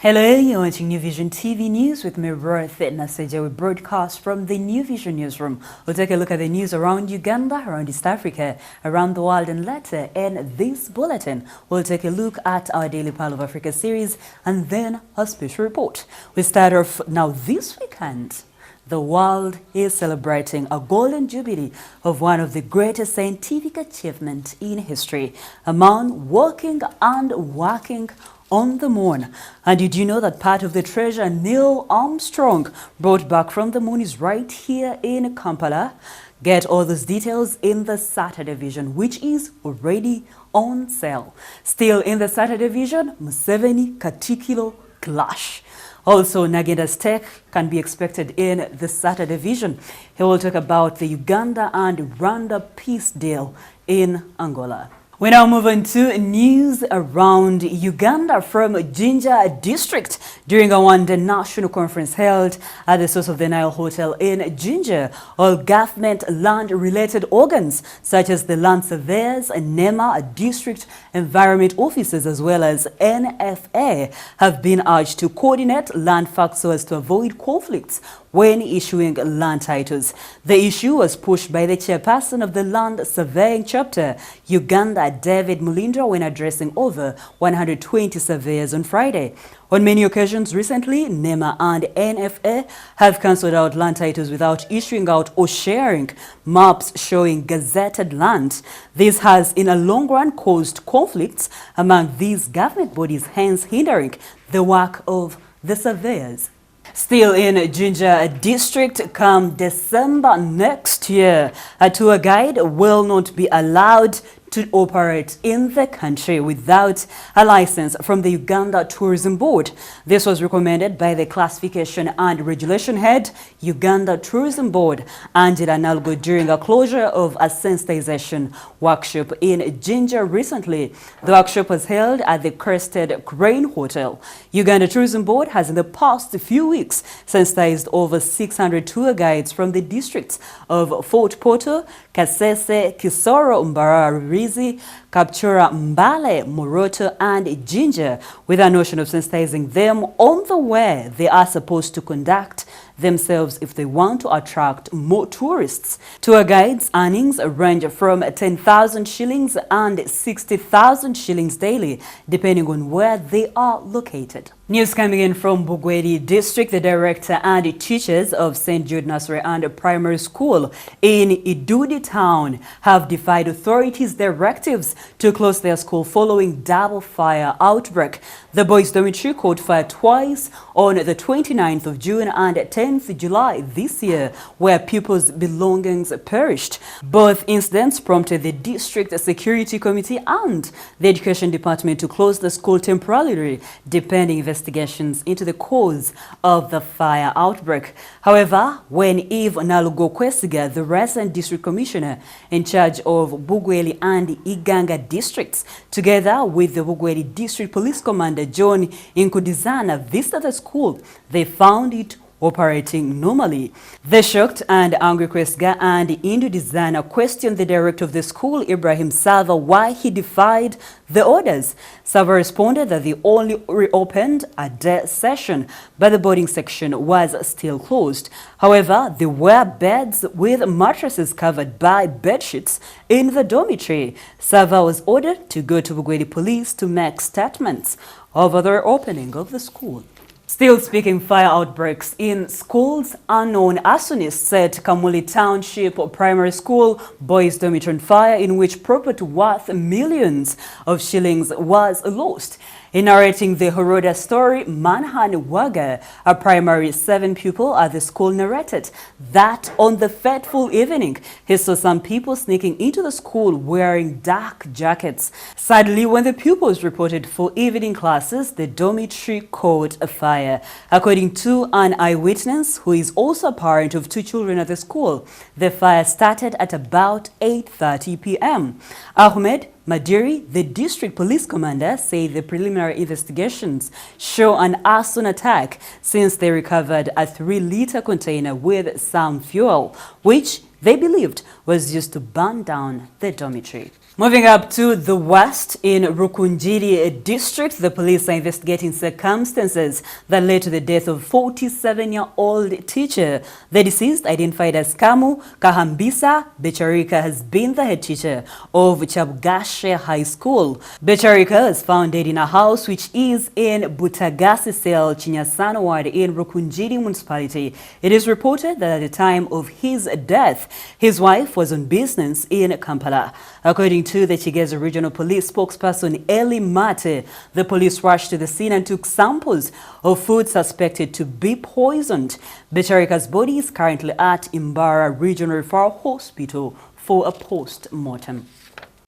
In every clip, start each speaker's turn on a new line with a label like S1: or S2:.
S1: Hello, you're watching New Vision TV News with me, Ruth Naseja. We broadcast from the New Vision newsroom. We'll take a look at the news around Uganda, around East Africa, around the world, and later in this bulletin, we'll take a look at our Daily Pile of Africa series and then a special report. We start off now this weekend. The world is celebrating a golden jubilee of one of the greatest scientific achievements in history, a man walking and working on the moon. And did you know that part of the treasure Neil Armstrong brought back from the moon is right here in Kampala? Get all those details in the Saturday Vision, which is already on sale. Still in the Saturday Vision, Museveni Katikilo clash. Also, Nagenda's tech can be expected in the Saturday Vision. He will talk about the Uganda and Rwanda peace deal in Angola. We now move on to news around Uganda from Jinja district. During a one-day national conference held at the Source of the Nile Hotel in Jinja, all government land-related organs such as the land surveyors, NEMA, district environment officers as well as NFA have been urged to coordinate land facts so as to avoid conflicts when issuing land titles. The issue was pushed by the chairperson of the Land Surveying Chapter, Uganda, David Mulindwa, when addressing over 120 surveyors on Friday. On many occasions recently, NEMA and NFA have cancelled out land titles without issuing out or sharing maps showing gazetted land. This has, in a long run, caused conflicts among these government bodies, hence hindering the work of the surveyors. Still in Jinja district, come December next year, a tour guide will not be allowed to operate in the country without a license from the Uganda Tourism Board. This was recommended by the Classification and Regulation Head, Uganda Tourism Board, Angela Nalgo, during a closure of a sensitization workshop in Jinja recently. The workshop was held at the Crested Crane Hotel. Uganda Tourism Board has in the past few weeks sensitized over 600 tour guides from the districts of Fort Portal, Kasese, Kisoro, Mbarara, Kapchora, Mbale, Moroto, and Jinja, with a notion of sensitizing them on the way they are supposed to conduct themselves if they want to attract more tourists. Tour guides' earnings range from 10,000 shillings and 60,000 shillings daily, depending on where they are located. News coming in from Bugwedi District. The director and teachers of St. Jude Nursery and Primary School in Idudi Town have defied authorities' directives to close their school following double fire outbreak. The boys' dormitory caught fire twice on the 29th of June and 10th July this year, where pupils' belongings perished. Both incidents prompted the district security committee and the education department to close the school temporarily, depending investigations into the cause of the fire outbreak. However, when Eve Nalugo Kwesiga, the resident district commissioner in charge of Bugweli and Iganga districts, together with the Bugweli district police commander John Inkudizana, visited the school, they found it operating normally. The shocked and angry Kwesiga and Indudizana questioned the director of the school, Ibrahim Sava, why he defied the orders. Sava responded that they only reopened a day session, but the boarding section was still closed. However, there were beds with mattresses covered by bedsheets in the dormitory. Sava was ordered to go to Bugwedi police to make statements over the reopening of the school. Still speaking fire outbreaks in schools, unknown arsonists set Kamuli Township Primary School boys' dormitory on fire, in which property worth millions of shillings was lost. In narrating the Horoda story, Manhan Waga, a primary 7 pupil at the school, narrated that on the fateful evening, he saw some people sneaking into the school wearing dark jackets. Sadly, when the pupils reported for evening classes, the dormitory caught a fire. According to an eyewitness, who is also a parent of 2 children at the school, the fire started at about 8:30 p.m. Ahmed Madiri, the district police commander, said the preliminary investigations show an arson attack since they recovered a 3-liter container with some fuel, which they believed was used to burn down the dormitory. Moving up to the west, in Rukunjiri district, the police are investigating circumstances that led to the death of 47-year-old teacher. The deceased, identified as Kamu Kahambisa Becharika, has been the head teacher of Chabgashe High School. Becharika is found dead in a house which is in Butagasi Cell, Chinyasana ward in Rukunjiri municipality. It is reported that at the time of his death, his wife was on business in Kampala. According to the Kigezi Regional Police spokesperson Eli Mate, the police rushed to the scene and took samples of food suspected to be poisoned. Becharika's body is currently at Imbara Regional Referral Hospital for a post-mortem.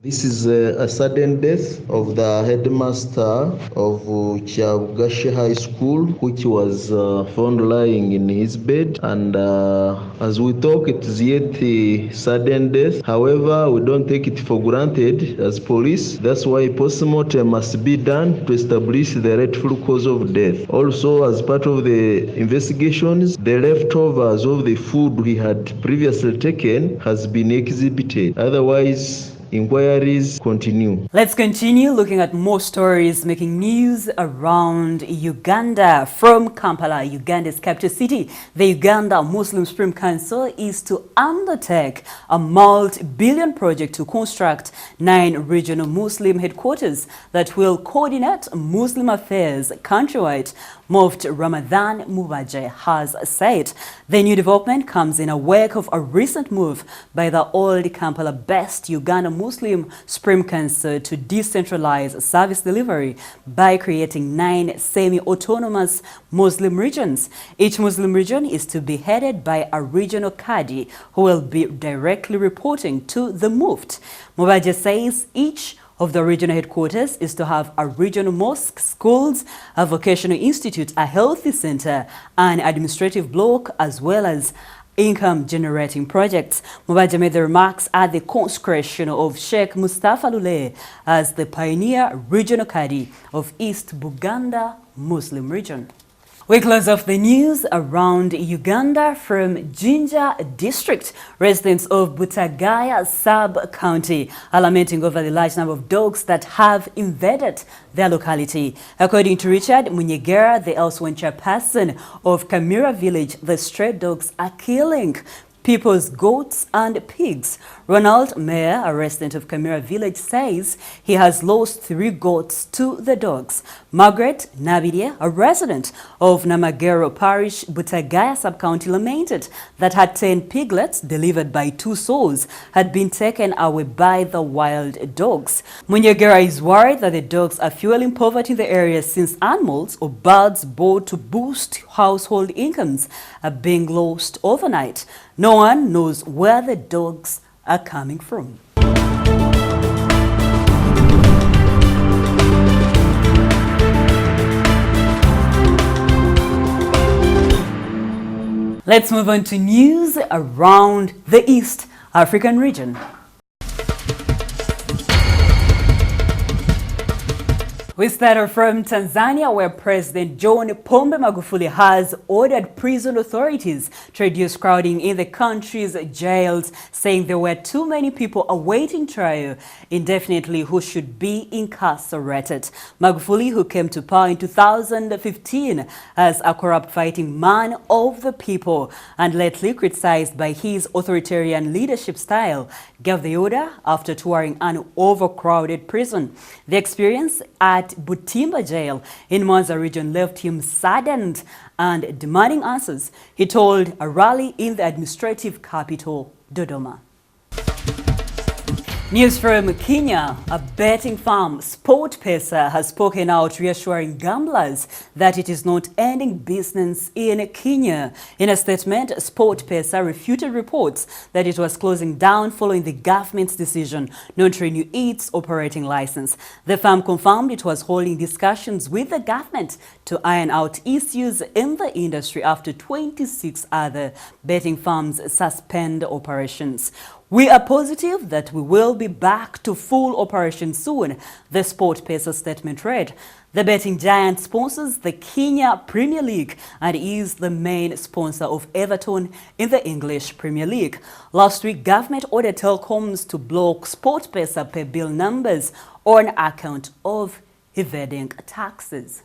S2: This is a sudden death of the headmaster of Chabgashe High School, which was found lying in his bed. And as we talk, it is yet a sudden death. However, we don't take it for granted as police. That's why post-mortem must be done to establish the rightful cause of death. Also, as part of the investigations, the leftovers of the food we had previously taken has been exhibited. Otherwise, inquiries continue.
S1: Let's continue looking at more stories making news around Uganda. From Kampala, Uganda's capital city, the Uganda Muslim Supreme Council is to undertake a multi-billion project to construct 9 regional Muslim headquarters that will coordinate Muslim affairs countrywide. Mufti Ramadan Mubaje has said the new development comes in a wake of a recent move by the old Kampala-based Uganda Muslim Supreme Council to decentralize service delivery by creating 9 semi-autonomous Muslim regions. Each Muslim region is to be headed by a regional Qadi who will be directly reporting to the Mufti. Mubaje says each of the regional headquarters is to have a regional mosque, schools, a vocational institute, a healthy center, an administrative block, as well as income-generating projects. Mubaje made the remarks at the consecration of Sheikh Mustafa Lule as the pioneer regional Qadi of East Buganda Muslim region. We close off the news around Uganda from Jinja district. Residents of Butagaya sub-county are lamenting over the large number of dogs that have invaded their locality. According to Richard Munyegera, the also chairperson of Kamira village, the stray dogs are killing people's goats and pigs. Ronald Mayer, a resident of Kamira village, says he has lost 3 goats to the dogs. Margaret Nabidie, a resident of Namagero Parish, Butagaya sub-county, lamented that her 10 piglets, delivered by 2 souls, had been taken away by the wild dogs. Munyegera is worried that the dogs are fueling poverty in the area since animals or birds bought to boost household incomes are being lost overnight. No one knows where the dogs are coming from. Let's move on to news around the East African region. We start from Tanzania, where President John Pombe Magufuli has ordered prison authorities to reduce crowding in the country's jails, saying there were too many people awaiting trial indefinitely who should be incarcerated. Magufuli, who came to power in 2015 as a corrupt fighting man of the people and lately criticized by his authoritarian leadership style, gave the order after touring an overcrowded prison. The experience at Butimba jail in Mwanza region left him saddened and demanding answers, he told a rally in the administrative capital, Dodoma. News from Kenya. A betting firm, SportPesa, has spoken out reassuring gamblers that it is not ending business in Kenya. In a statement, SportPesa refuted reports that it was closing down following the government's decision not to renew its operating license. The firm confirmed it was holding discussions with the government to iron out issues in the industry after 26 other betting firms suspend operations. "We are positive that we will be back to full operation soon," the Sport Pesa statement read. The betting giant sponsors the Kenya Premier League and is the main sponsor of Everton in the English Premier League. Last week, government ordered telecoms to block Sport Pesa pay bill numbers on account of evading taxes.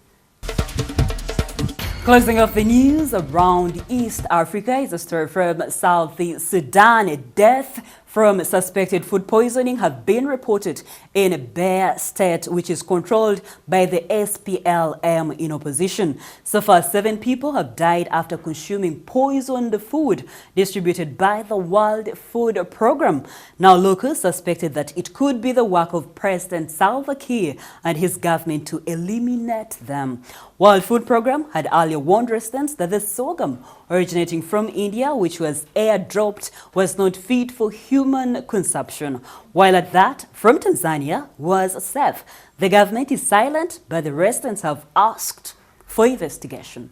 S1: Closing off the news around East Africa is a story from South Sudan. Death from suspected food poisoning have been reported in Bear State, which is controlled by the SPLM in opposition. So far, 7 people have died after consuming poisoned food distributed by the World Food Programme. Now, locals suspected that it could be the work of President Salva Kiir and his government to eliminate them. World Food Programme had earlier warned residents that the sorghum originating from India, which was airdropped, was not fit for human consumption, while at that from Tanzania was safe. The government is silent, but the residents have asked for investigation.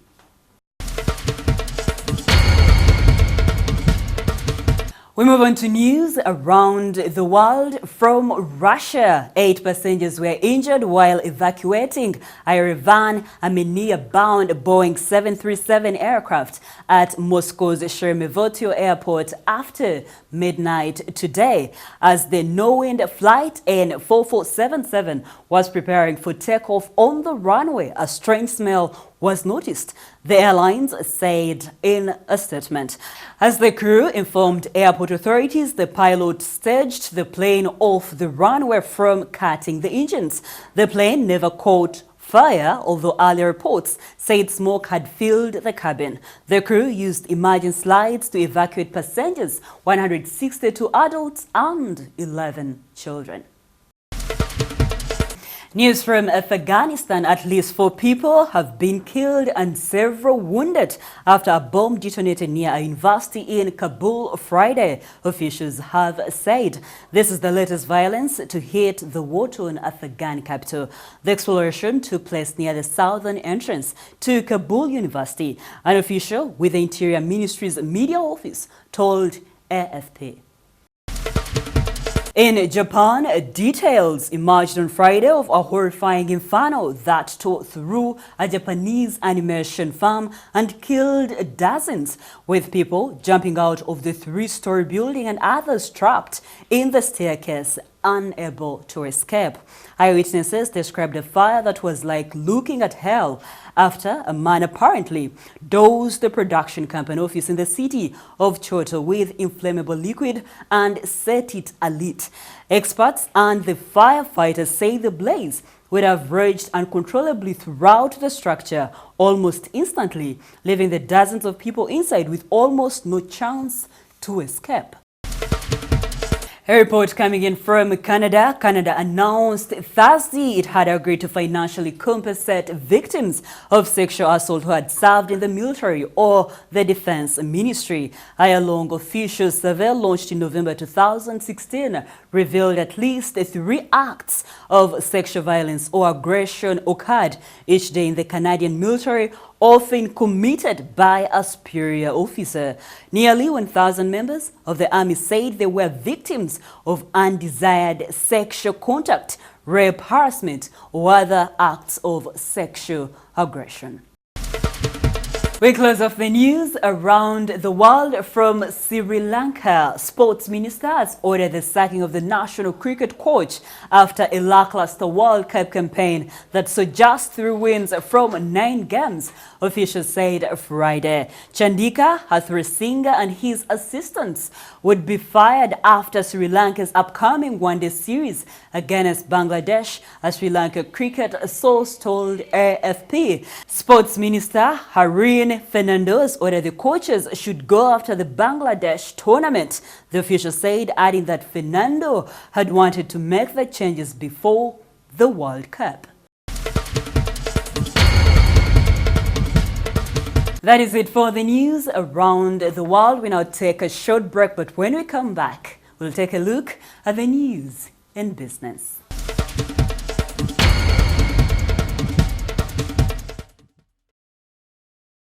S1: We move on to news around the world from Russia. 8 passengers were injured while evacuating a Yerevan Armenia-bound Boeing 737 aircraft at Moscow's Sheremetyevo Airport after midnight today, as the no-wind flight N4477 was preparing for takeoff on the runway. A strange smell was noticed, the airlines said in a statement. As the crew informed airport authorities, the pilot staged the plane off the runway from cutting the engines. The plane never caught fire, although earlier reports said smoke had filled the cabin. The crew used emergency slides to evacuate passengers, 162 adults and 11 children. News from Afghanistan: at least 4 people have been killed and several wounded after a bomb detonated near a university in Kabul Friday, officials have said. This is the latest violence to hit the war-torn Afghan capital. The explosion took place near the southern entrance to Kabul University. An official with the Interior Ministry's media office told AFP. In Japan, details emerged on Friday of a horrifying inferno that tore through a Japanese animation farm and killed dozens, with people jumping out of the 3-story building and others trapped in the staircase, unable to escape. Eyewitnesses described a fire that was like looking at hell after a man apparently dosed the production company office in the city of Kyoto with inflammable liquid and set it alight. Experts and the firefighters say the blaze would have raged uncontrollably throughout the structure almost instantly, leaving the dozens of people inside with almost no chance to escape. A report coming in from Canada. Canada announced Thursday it had agreed to financially compensate victims of sexual assault who had served in the military or the Defense Ministry. A long official survey launched in November 2016 revealed at least 3 acts of sexual violence or aggression occurred each day in the Canadian military, often committed by a superior officer. Nearly 1,000 members of the Army said they were victims of undesired sexual contact, rape, harassment, or other acts of sexual aggression. We close off the news around the world from Sri Lanka. Sports Minister has ordered the sacking of the national cricket coach after a lackluster World Cup campaign that saw just 3 wins from 9 games, officials said Friday. Chandika Hathrasinga and his assistants would be fired after Sri Lanka's upcoming one-day series against Bangladesh, a Sri Lanka cricket source told AFP. Sports Minister Harin Fernandes ordered the coaches should go after the Bangladesh tournament. The official said, adding that Fernando had wanted to make the changes before the World Cup. That is it for the news around the world. We now take a short break, but when we come back, we'll take a look at the news in business.